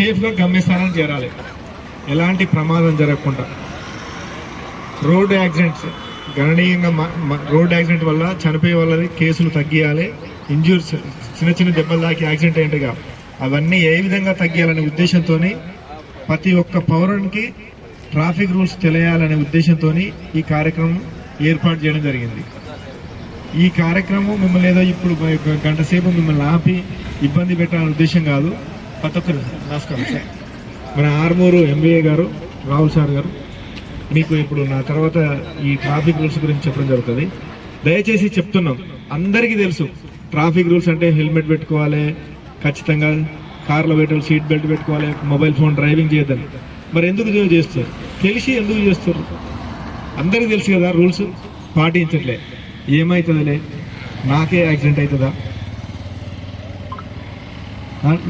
సేఫ్గా గమ్యస్థానం చేరాలి, ఎలాంటి ప్రమాదం జరగకుండా. రోడ్ యాక్సిడెంట్స్ గణనీయంగా రోడ్ యాక్సిడెంట్ వల్ల చనిపోయే వాళ్ళది కేసులు తగ్గియాలి. ఇంజ్యూర్స్ చిన్న చిన్న దెబ్బలు దాకి యాక్సిడెంట్ అయ్యేట్టుగా అవన్నీ ఏ విధంగా తగ్గియాలనే ఉద్దేశంతో ప్రతి ఒక్క పౌరునికి ట్రాఫిక్ రూల్స్ తెలియాలనే ఉద్దేశంతో ఈ కార్యక్రమం ఏర్పాటు చేయడం జరిగింది. ఈ కార్యక్రమం మిమ్మల్ని ఏదో ఇప్పుడు గంట సేపు మిమ్మల్ని ఆపి ఇబ్బంది పెట్టాలనే ఉద్దేశం కాదు. ప్రతి ఒక్కరు నమస్కారం సార్. మన ఆర్మూరు ఎంబీఏ గారు రాహుల్ సార్ గారు మీకు ఇప్పుడు నా తర్వాత ఈ ట్రాఫిక్ రూల్స్ గురించి చెప్పడం జరుగుతుంది. దయచేసి చెప్తున్నాం, అందరికీ తెలుసు ట్రాఫిక్ రూల్స్ అంటే హెల్మెట్ పెట్టుకోవాలి, ఖచ్చితంగా కార్లో పెట్టాలి, సీట్ బెల్ట్ పెట్టుకోవాలి, మొబైల్ ఫోన్ డ్రైవింగ్ చేయద్దని. మరి ఎందుకు చేస్తారు? తెలిసి ఎందుకు చేస్తారు? అందరికీ తెలుసు కదా రూల్స్, పాటించట్లే. ఏమవుతుందిలే, నాకే యాక్సిడెంట్ అవుతుందా?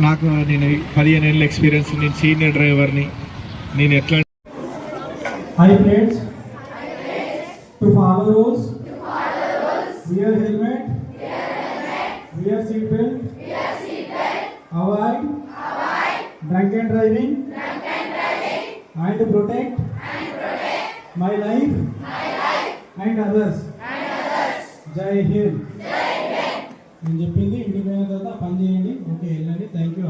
నాకు నేను 15 ఏళ్ళ ఎక్స్పీరియన్స్, నేను సీనియర్ డ్రైవర్ని, నేను ఎట్లా. Hi friends, to follow rules, wear helmet, wear seat belt, avoid drunk and driving, and protect my life and others. Jai Hind. నేను చెప్పింది ఇంటికి పోయిన తర్వాత పని చేయండి. ఓకే, వెళ్ళండి. Thank you.